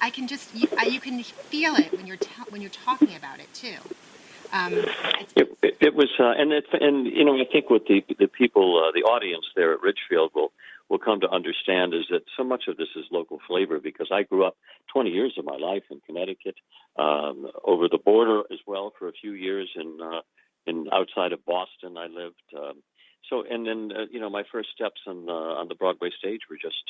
I can just you can feel it when you're talking about it too. It was, and you know, I think what the people, the audience there at Ridgefield will come to understand is that so much of this is local flavor, because I grew up 20 years of my life in Connecticut, over the border as well for a few years in outside of Boston. I lived. And then you know, my first steps on the Broadway stage were just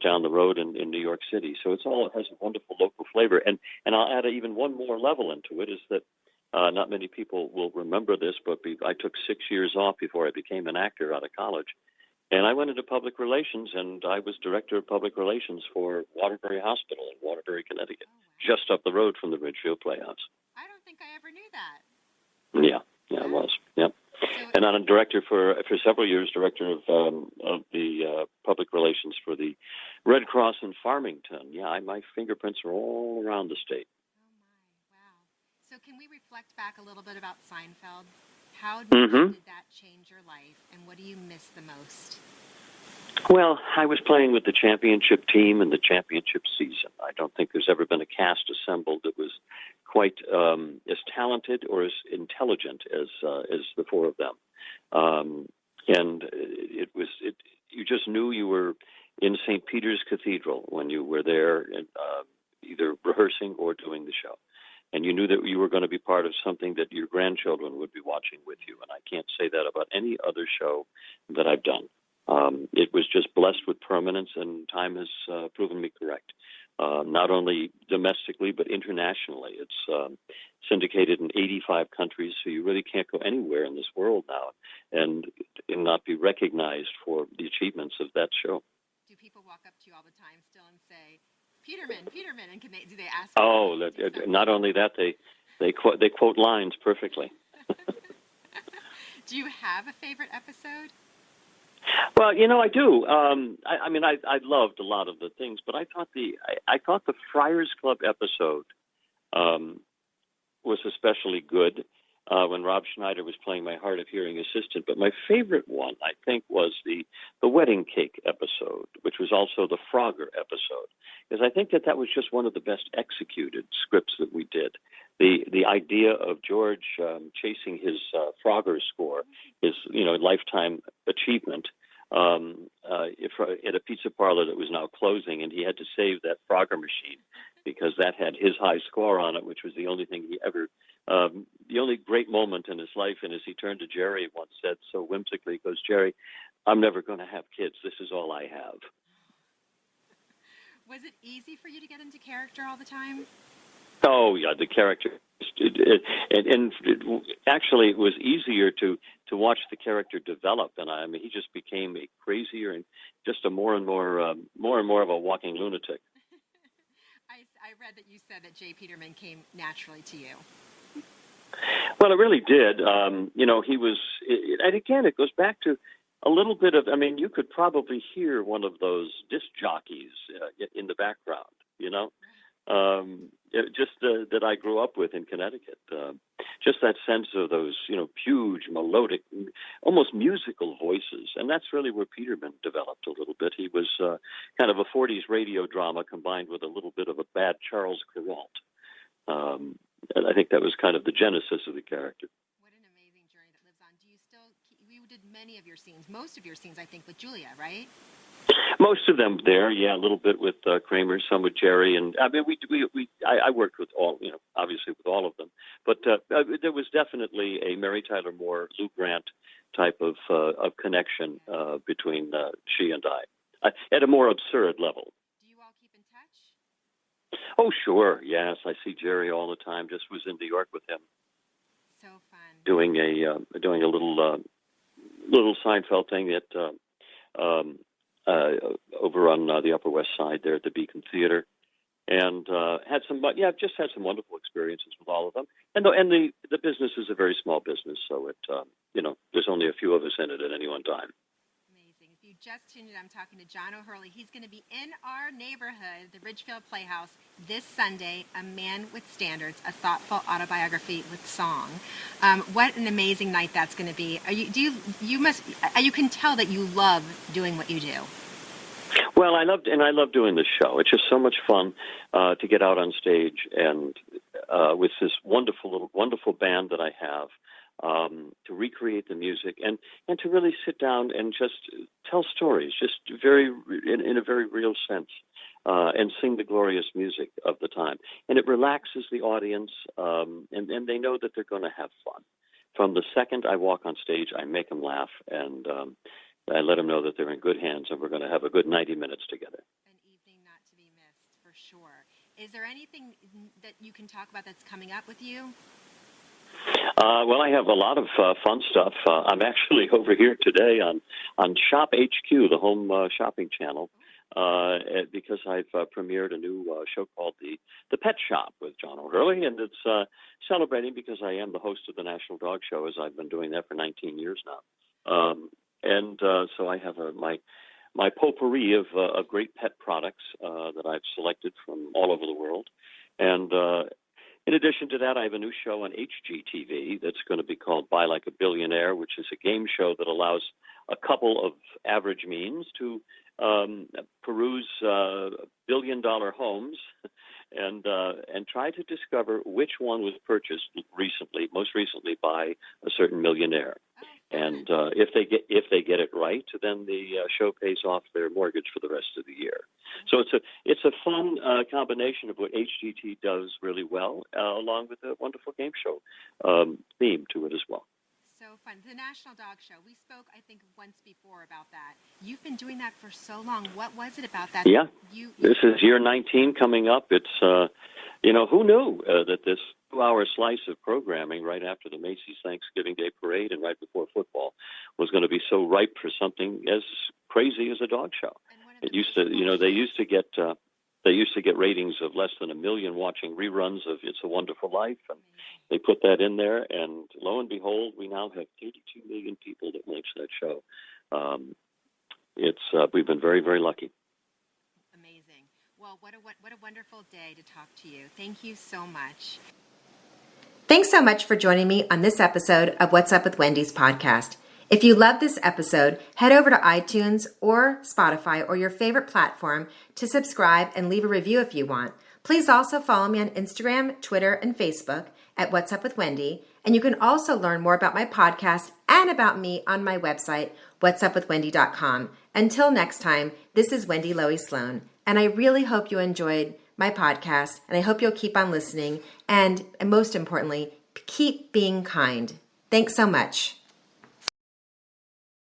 down the road in New York City. So it has a wonderful local flavor. And I'll add even one more level into it, is that not many people will remember this, but I took 6 years off before I became an actor out of college. And I went into public relations, and I was director of public relations for Waterbury Hospital in Waterbury, Connecticut, just up the road from the Ridgefield Playhouse. I don't think I ever knew that. Yeah, it was. Yeah. And I'm a director for several years, director of the public relations for the Red Cross in Farmington. Yeah, my fingerprints are all around the state. Oh my, wow. So can we reflect back a little bit about Seinfeld? How did that change your life, and what do you miss the most? Well, I was playing with the championship team in the championship season. I don't think there's ever been a cast assembled that was quite as talented or as intelligent as the four of them. And you just knew you were in St. Peter's Cathedral when you were there, either rehearsing or doing the show. And you knew that you were going to be part of something that your grandchildren would be watching with you. And I can't say that about any other show that I've done. It was just blessed with permanence, and time has proven me correct. Not only domestically, but internationally. It's syndicated in 85 countries, so you really can't go anywhere in this world now and not be recognized for the achievements of that show. Do people walk up to you all the time still and say, Peterman, and do they ask? Oh, not only that, they quote lines perfectly. Do you have a favorite episode? Well, you know, I do. I loved a lot of the things, but I thought the Friars Club episode was especially good when Rob Schneider was playing my hard of hearing assistant. But my favorite one, I think, was the wedding cake episode, which was also the Frogger episode, because I think that was just one of the best executed scripts that we did. The idea of George chasing his Frogger score, his lifetime achievement, at a pizza parlor that was now closing, and he had to save that Frogger machine because that had his high score on it, which was the only thing he ever, the only great moment in his life. And as he turned to Jerry once said so whimsically, he goes, "Jerry, I'm never going to have kids. This is all I have." Was it easy for you to get into character all the time? Oh, yeah, the character. Actually, it was easier to watch the character develop. And I mean, he just became a crazier and just a more and more of a walking lunatic. I read that you said that J. Peterman came naturally to you. Well, it really did. He was, and again, it goes back to a little bit of, you could probably hear one of those disc jockeys in the background, that I grew up with in Connecticut. Just that sense of those, huge, melodic, almost musical voices. And that's really where Peterman developed a little bit. He was kind of a 40s radio drama combined with a little bit of a bad Charles Kuralt. And I think that was kind of the genesis of the character. What an amazing journey that lives on. You did many of your scenes, most of your scenes, I think, with Julia, right? Most of them there, yeah. A little bit with Kramer, some with Jerry, and I worked with all, obviously with all of them. But there was definitely a Mary Tyler Moore, Lou Grant type of connection between she and I, at a more absurd level. Do you all keep in touch? Oh, sure, yes. I see Jerry all the time. Just was in New York with him. So fun. Doing a little Seinfeld thing at. Over on the Upper West Side there at the Beacon Theater, and just had some wonderful experiences with all of them. And the business is a very small business, so it there's only a few of us in it at any one time. Amazing. If you just tuned in, I'm talking to John O'Hurley. He's going to be in our neighborhood, the Ridgefield Playhouse, this Sunday. A Man with Standards, a thoughtful autobiography with song. What an amazing night that's going to be. You can tell that you love doing what you do. Well, I love doing this show. It's just so much fun to get out on stage and with this wonderful band that I have to recreate the music and to really sit down and just tell stories, just in a very real sense, and sing the glorious music of the time. And it relaxes the audience, and they know that they're going to have fun. From the second I walk on stage, I make them laugh, and I let them know that they're in good hands, and we're going to have a good 90 minutes together. An evening not to be missed, for sure. Is there anything that you can talk about that's coming up with you? Well, I have a lot of fun stuff. I'm actually over here today on Shop HQ, the home shopping channel, because I've premiered a new show called The Pet Shop with John O'Hurley, and it's celebrating because I am the host of the National Dog Show, as I've been doing that for 19 years now. So I have my potpourri of great pet products that I've selected from all over the world. And in addition to that, I have a new show on HGTV that's going to be called Buy Like a Billionaire, which is a game show that allows a couple of average means to peruse billion-dollar homes and try to discover which one was purchased most recently by a certain millionaire. And if they get it right, then the show pays off their mortgage for the rest of the year. So it's a fun combination of what HGT does really well, along with a wonderful game show theme to it as well. So fun. The National Dog Show. We spoke, I think, once before about that. You've been doing that for so long. What was it about that? Yeah. This is year 19 coming up. It's, who knew that this 2-hour slice of programming right after the Macy's Thanksgiving Day Parade and right before football was going to be so ripe for something as crazy as a dog show. It used to, they used to get ratings of less than 1 million watching reruns of It's a Wonderful Life, and they put that in there, and lo and behold, we now have 32 million people that watch that show. We've been very, very lucky. Amazing. Well, what a wonderful day to talk to you. Thank you so much. Thanks so much for joining me on this episode of What's Up with Wendy's podcast. If you love this episode, head over to iTunes or Spotify or your favorite platform to subscribe and leave a review if you want. Please also follow me on Instagram, Twitter, and Facebook at What's Up with Wendy. And you can also learn more about my podcast and about me on my website, whatsupwithwendy.com. Until next time, this is Wendy Lowy Sloan, and I really hope you enjoyed my podcast, and I hope you'll keep on listening, and most importantly, keep being kind. Thanks so much.